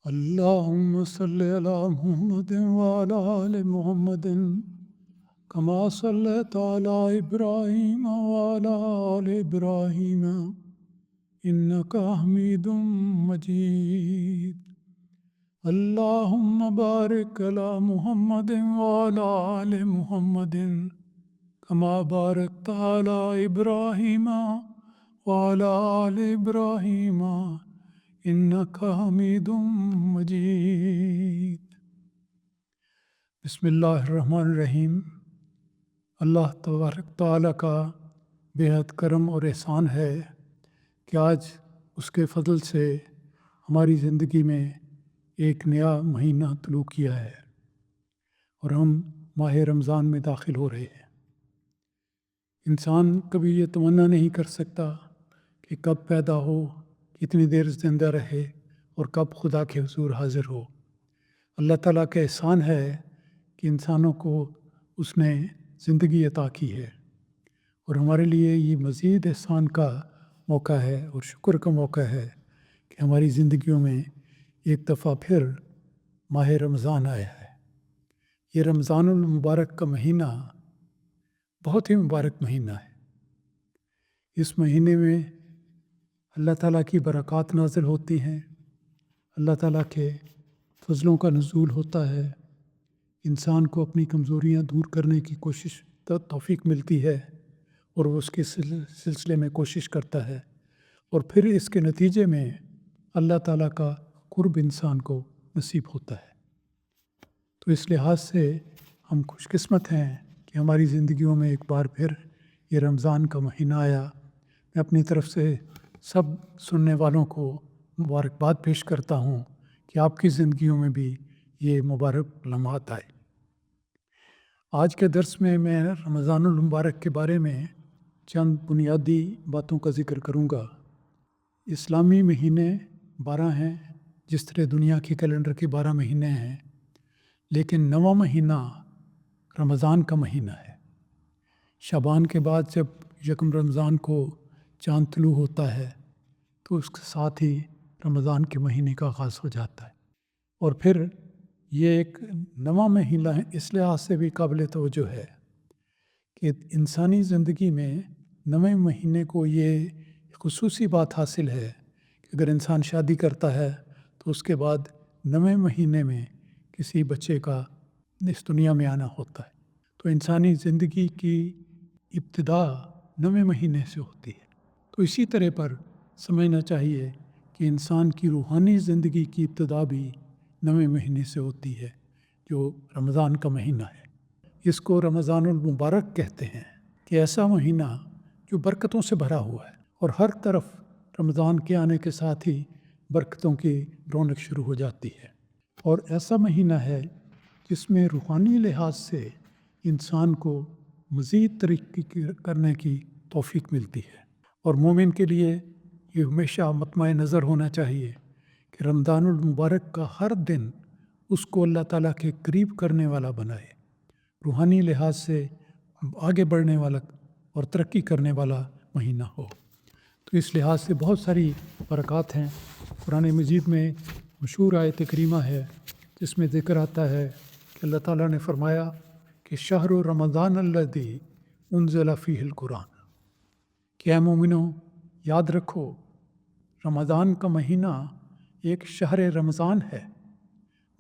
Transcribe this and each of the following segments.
اللهم صل على محمد وعلى آل محمد كما صليت على إبراهيم وعلى آل إبراهيم إنك حميد مجيد. اللهم بارك على محمد وعلى آل محمد كما باركت على إبراهيم وعلى آل إبراهيم إنك حميد مجيد. بسم اللہ الرحمن الرحیم. اللہ تبارک تعالیٰ کا بے حد کرم اور احسان ہے کہ آج اس کے فضل سے ہماری زندگی میں ایک نیا مہینہ طلوع کیا ہے اور ہم ماہ رمضان میں داخل ہو رہے ہیں. انسان کبھی یہ تمنا نہیں کر سکتا کہ کب پیدا ہو، کتنی دیر زندہ رہے اور کب خدا کے حضور حاضر ہو. اللہ تعالیٰ کا احسان ہے کہ انسانوں کو اس نے زندگی عطا کی ہے اور ہمارے لیے یہ مزید احسان کا موقع ہے اور شکر کا موقع ہے کہ ہماری زندگیوں میں ایک دفعہ پھر ماہ رمضان آیا ہے. یہ رمضان المبارک کا مہینہ بہت ہی مبارک مہینہ ہے. اس مہینے میں اللہ تعالیٰ کی برکات نازل ہوتی ہیں، اللہ تعالیٰ کے فضلوں کا نزول ہوتا ہے، انسان کو اپنی کمزوریاں دور کرنے کی توفیق ملتی ہے اور وہ اس کے سلسلے میں کوشش کرتا ہے اور پھر اس کے نتیجے میں اللہ تعالیٰ کا قرب انسان کو نصیب ہوتا ہے. تو اس لحاظ سے ہم خوش قسمت ہیں کہ ہماری زندگیوں میں ایک بار پھر یہ رمضان کا مہینہ آیا. میں اپنی طرف سے سب سننے والوں کو مبارکباد پیش کرتا ہوں کہ آپ کی زندگیوں میں بھی یہ مبارک لمحات آئے. آج کے درس میں رمضان المبارک کے بارے میں چند بنیادی باتوں کا ذکر کروں گا. اسلامی مہینے 12 ہیں، جس طرح دنیا کے کیلنڈر کے 12 مہینے ہیں، لیکن 9واں مہینہ رمضان کا مہینہ ہے. شعبان کے بعد جب یکم رمضان کو چاند طلوع ہوتا ہے تو اس کے ساتھ ہی رمضان کے مہینے کا آغاز ہو جاتا ہے. اور پھر یہ ایک 9واں مہینہ ہے، اس لحاظ سے بھی قابل توجہ ہے کہ انسانی زندگی میں 9ویں مہینے کو یہ خصوصی بات حاصل ہے کہ اگر انسان شادی کرتا ہے تو اس کے بعد 9ویں مہینے میں کسی بچے کا اس دنیا میں آنا ہوتا ہے. تو انسانی زندگی کی ابتدا 9ویں مہینے سے ہوتی ہے. تو اسی طرح پر سمجھنا چاہیے کہ انسان کی روحانی زندگی کی ابتدا بھی 9ویں مہینے سے ہوتی ہے، جو رمضان کا مہینہ ہے. اس کو رمضان المبارک کہتے ہیں کہ ایسا مہینہ جو برکتوں سے بھرا ہوا ہے اور ہر طرف رمضان کے آنے کے ساتھ ہی برکتوں کی رونق شروع ہو جاتی ہے. اور ایسا مہینہ ہے جس میں روحانی لحاظ سے انسان کو مزید ترقی کرنے کی توفیق ملتی ہے. اور مومن کے لیے یہ ہمیشہ مطمع نظر ہونا چاہیے کہ رمضان المبارک کا ہر دن اس کو اللہ تعالیٰ کے قریب کرنے والا بنائے، روحانی لحاظ سے آگے بڑھنے والا اور ترقی کرنے والا مہینہ ہو. تو اس لحاظ سے بہت ساری برکات ہیں. قرآن مجید میں مشہور آیت کریمہ ہے جس میں ذکر آتا ہے کہ اللہ تعالیٰ نے فرمایا کہ شہر رمضان الذی انزل فیہ القرآن، کہ اے مومنو یاد رکھو رمضان کا مہینہ ایک شہر رمضان ہے،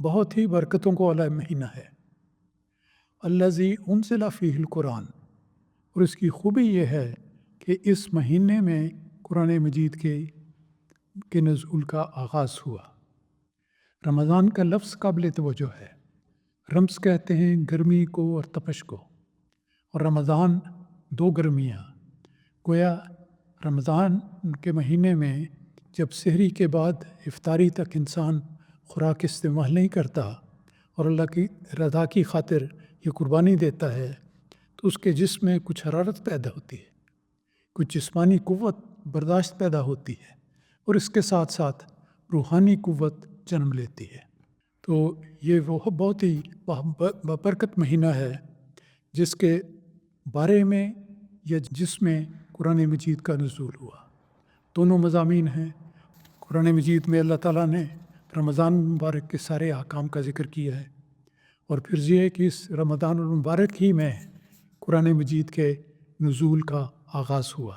بہت ہی برکتوں کو والا مہینہ ہے. الذی انزل فیہ القرآن، اور اس کی خوبی یہ ہے کہ اس مہینے میں قرآن مجید کے نزول کا آغاز ہوا. رمضان کا لفظ قابل توجہ ہے. رمض کہتے ہیں گرمی کو اور تپش کو، اور رمضان 2 گرمیاں. گویا رمضان کے مہینے میں جب سحری کے بعد افطاری تک انسان خوراک استعمال نہیں کرتا اور اللہ کی رضا کی خاطر یہ قربانی دیتا ہے تو اس کے جسم میں کچھ حرارت پیدا ہوتی ہے، کچھ جسمانی قوت برداشت پیدا ہوتی ہے، اور اس کے ساتھ ساتھ روحانی قوت جنم لیتی ہے. تو یہ وہ بہت ہی بابرکت مہینہ ہے جس کے بارے میں یا جس میں قرآن مجید کا نزول ہوا. دونوں مضامین ہیں. قرآن مجید میں اللہ تعالیٰ نے رمضان المبارک کے سارے احکام کا ذکر کیا ہے، اور پھر یہ ہے کہ اس رمضان المبارک ہی میں قرآن مجید کے نزول کا آغاز ہوا،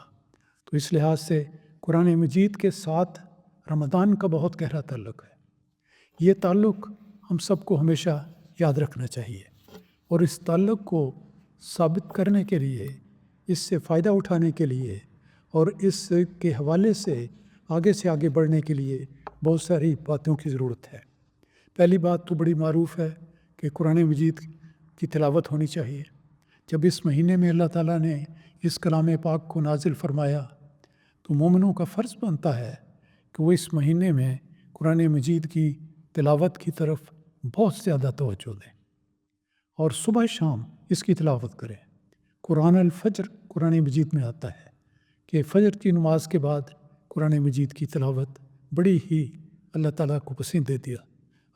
تو اس لحاظ سے قرآن مجید کے ساتھ رمضان کا بہت گہرا تعلق ہے۔ یہ تعلق ہم سب کو ہمیشہ یاد رکھنا چاہیے، اور اس تعلق کو ثابت کرنے کے لیے، اس سے فائدہ اٹھانے کے لیے، اور اس کے حوالے سے آگے بڑھنے کے لیے بہت ساری باتوں کی ضرورت ہے۔ پہلی بات تو بڑی معروف ہے کہ قرآن مجید کی تلاوت ہونی چاہیے۔ جب اس مہینے میں اللہ تعالیٰ نے اس کلام پاک کو نازل فرمایا تو مومنوں کا فرض بنتا ہے کہ وہ اس مہینے میں قرآن مجید کی تلاوت کی طرف بہت زیادہ توجہ دیں، اور صبح شام اس کی تلاوت کریں۔ قرآن الفجر قرآن مجید میں آتا ہے کہ فجر کی نماز کے بعد قرآن مجید کی تلاوت بڑی ہی اللہ تعالیٰ کو پسند دیتی ہے،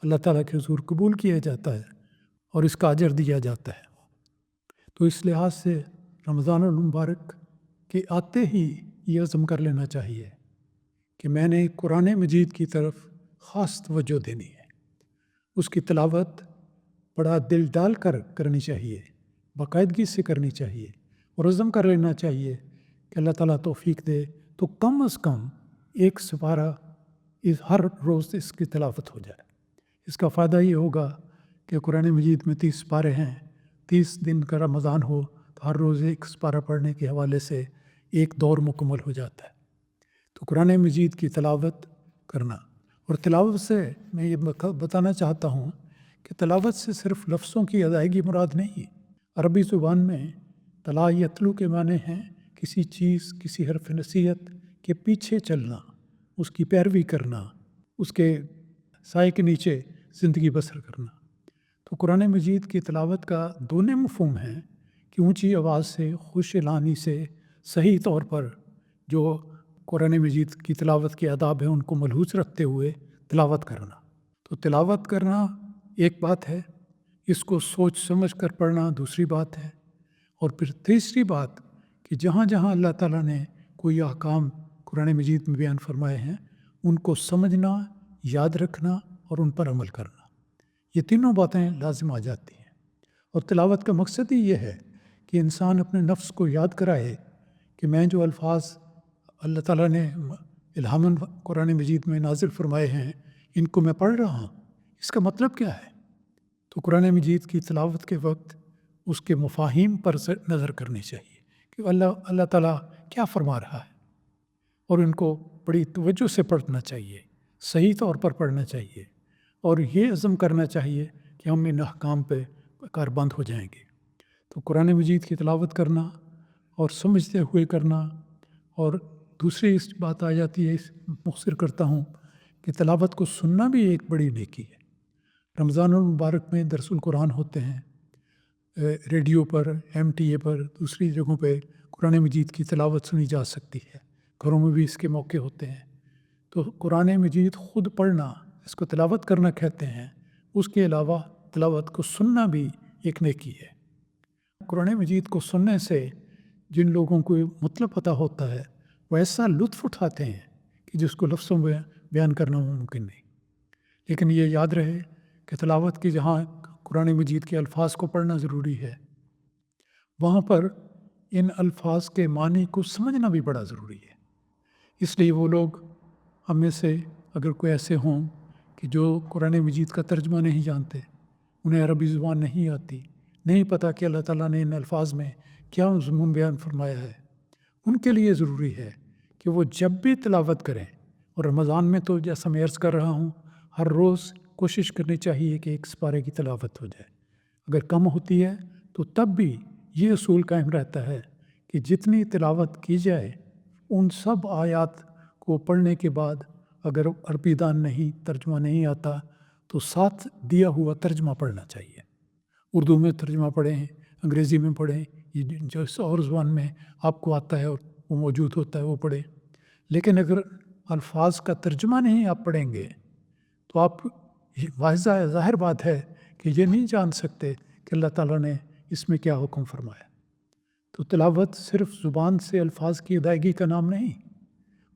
اللہ تعالیٰ کے حضور قبول کیا جاتا ہے اور اس کا اجر دیا جاتا ہے۔ تو اس لحاظ سے رمضان المبارک کے آتے ہی یہ عزم کر لینا چاہیے کہ میں نے قرآن مجید کی طرف خاص توجہ دینی ہے، اس کی تلاوت بڑا دل ڈال کر کرنی چاہیے، باقاعدگی سے کرنی چاہیے، اور عزم کر لینا چاہیے کہ اللہ تعالیٰ توفیق دے تو کم از کم ایک سپارہ ہر روز اس کی تلاوت ہو جائے۔ اس کا فائدہ یہ ہوگا کہ قرآن مجید میں 30 سپارے ہیں، 30 دن کا رمضان ہو تو ہر روز ایک سپارہ پڑھنے کے حوالے سے ایک دور مکمل ہو جاتا ہے۔ تو قرآن مجید کی تلاوت کرنا، اور تلاوت سے میں یہ بتانا چاہتا ہوں کہ تلاوت سے صرف لفظوں کی ادائیگی مراد نہیں۔ عربی زبان میں تلا یتلو کے معنی ہیں کسی چیز، کسی حرف نصیحت کے پیچھے چلنا، اس کی پیروی کرنا، اس کے سائے کے نیچے زندگی بسر کرنا۔ تو قرآن مجید کی تلاوت کا دونوں مفہوم ہیں کہ اونچی آواز سے، خوش اعلانی سے، صحیح طور پر جو قرآن مجید کی تلاوت کے آداب ہیں ان کو ملحوظ رکھتے ہوئے تلاوت کرنا۔ تو تلاوت کرنا ایک بات ہے، اس کو سوچ سمجھ کر پڑھنا دوسری بات ہے، اور پھر تیسری بات کہ جہاں جہاں اللہ تعالیٰ نے کوئی احکام قرآن مجید میں بیان فرمائے ہیں ان کو سمجھنا، یاد رکھنا اور ان پر عمل کرنا، یہ تینوں باتیں لازم آ جاتی ہیں۔ اور تلاوت کا مقصد ہی یہ ہے کہ انسان اپنے نفس کو یاد کرائے کہ میں جو الفاظ اللہ تعالیٰ نے الہاماً قرآن مجید میں نازل فرمائے ہیں ان کو میں پڑھ رہا ہوں، اس کا مطلب کیا ہے۔ تو قرآن مجید کی تلاوت کے وقت اس کے مفاہیم پر نظر کرنی چاہیے کہ اللہ تعالیٰ کیا فرما رہا ہے، اور ان کو بڑی توجہ سے پڑھنا چاہیے، صحیح طور پر پڑھنا چاہیے، اور یہ عزم کرنا چاہیے کہ ہم ان احکام پہ کاربند ہو جائیں گے۔ تو قرآن مجید کی تلاوت کرنا اور سمجھتے ہوئے کرنا، اور دوسری اس بات آ جاتی ہے، مختصر کرتا ہوں کہ تلاوت کو سننا بھی ایک بڑی نیکی ہے۔ رمضان المبارک میں درس القرآن ہوتے ہیں، ریڈیو پر، MTA پر، دوسری جگہوں پہ قرآن مجید کی تلاوت سنی جا سکتی ہے، گھروں میں بھی اس کے موقع ہوتے ہیں۔ تو قرآن مجید خود پڑھنا، اس کو تلاوت کرنا کہتے ہیں، اس کے علاوہ تلاوت کو سننا بھی ایک نیکی ہے۔ قرآن مجید کو سننے سے جن لوگوں کو مطلب پتہ ہوتا ہے وہ ایسا لطف اٹھاتے ہیں کہ جس کو لفظوں میں بیان کرنا ممکن نہیں۔ لیکن یہ یاد رہے کہ تلاوت کی جہاں قرآن مجید کے الفاظ کو پڑھنا ضروری ہے، وہاں پر ان الفاظ کے معنی کو سمجھنا بھی بڑا ضروری ہے۔ اس لیے وہ لوگ ہم میں سے اگر کوئی ایسے ہوں کہ جو قرآن مجید کا ترجمہ نہیں جانتے، انہیں عربی زبان نہیں آتی، نہیں پتہ کہ اللہ تعالیٰ نے ان الفاظ میں کیا مضمون بیان فرمایا ہے، ان کے لیے ضروری ہے کہ وہ جب بھی تلاوت کریں، اور رمضان میں تو جیسا میں عرض کر رہا ہوں ہر روز کوشش کرنی چاہیے کہ ایک سپارے کی تلاوت ہو جائے، اگر کم ہوتی ہے تو تب بھی یہ اصول قائم رہتا ہے کہ جتنی تلاوت کی جائے ان سب آیات کو پڑھنے کے بعد اگر عربی دان نہیں، ترجمہ نہیں آتا تو ساتھ دیا ہوا ترجمہ پڑھنا چاہیے۔ اردو میں ترجمہ پڑھیں، انگریزی میں پڑھیں، یہ جو اور زبان میں آپ کو آتا ہے اور وہ موجود ہوتا ہے وہ پڑھیں۔ لیکن اگر الفاظ کا ترجمہ نہیں آپ پڑھیں گے تو آپ واضح ظاہر بات ہے کہ یہ نہیں جان سکتے کہ اللہ تعالیٰ نے اس میں کیا حکم فرمایا۔ تو تلاوت صرف زبان سے الفاظ کی ادائیگی کا نام نہیں،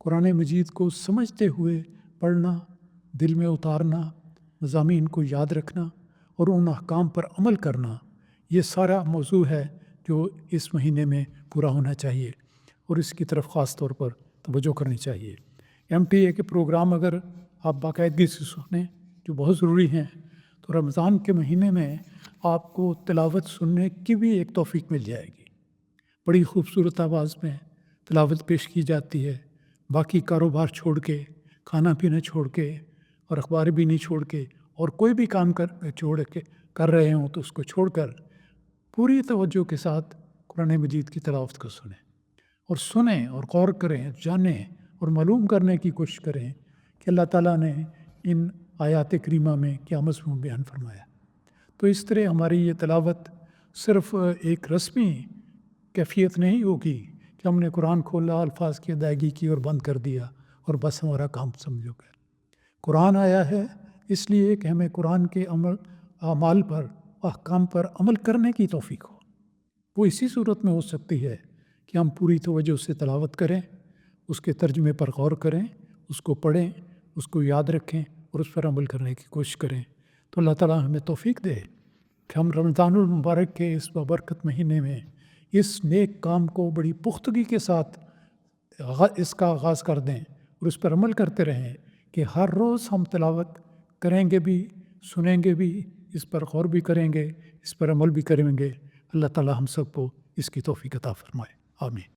قرآن مجید کو سمجھتے ہوئے پڑھنا دل میں اتارنا، مضامین کو یاد رکھنا اور ان احکام پر عمل کرنا، یہ سارا موضوع ہے جو اس مہینے میں پورا ہونا چاہیے اور اس کی طرف خاص طور پر توجہ کرنی چاہیے۔ MTA کے پروگرام اگر آپ باقاعدگی سے سنیں جو بہت ضروری ہیں، تو رمضان کے مہینے میں آپ کو تلاوت سننے کی بھی ایک توفیق مل جائے گی۔ بڑی خوبصورت آواز میں تلاوت پیش کی جاتی ہے، باقی کاروبار چھوڑ کے، کھانا پینا چھوڑ کے اور اخبار بھی نہیں چھوڑ کے اور کوئی بھی کام کر رہے ہوں تو اس کو چھوڑ کر پوری توجہ کے ساتھ قرآن مجید کی تلاوت کو سنیں اور غور کریں، جانیں اور معلوم کرنے کی کوشش کریں کہ اللہ تعالیٰ نے ان آیات کریمہ میں کیا مضمون بیان فرمایا۔ تو اس طرح ہماری یہ تلاوت صرف ایک رسمی کیفیت نہیں ہوگی کہ ہم نے قرآن کھولا، الفاظ کی ادائیگی کی اور بند کر دیا اور بس ہمارا کام سمجھو گیا۔ قرآن آیا ہے اس لیے کہ ہمیں قرآن کے اعمال پر، احکام پر عمل کرنے کی توفیق ہو۔ وہ اسی صورت میں ہو سکتی ہے کہ ہم پوری توجہ سے تلاوت کریں، اس کے ترجمے پر غور کریں، اس کو پڑھیں، اس کو یاد رکھیں اور اس پر عمل کرنے کی کوشش کریں۔ تو اللہ تعالیٰ ہمیں توفیق دے کہ ہم رمضان المبارک کے اس بابرکت مہینے میں اس نیک کام کو بڑی پختگی کے ساتھ اس کا آغاز کر دیں اور اس پر عمل کرتے رہیں کہ ہر روز ہم تلاوت کریں گے بھی، سنیں گے بھی، اس پر غور بھی کریں گے، اس پر عمل بھی کریں گے۔ اللہ تعالیٰ ہم سب کو اس کی توفیق عطا فرمائے، آمین۔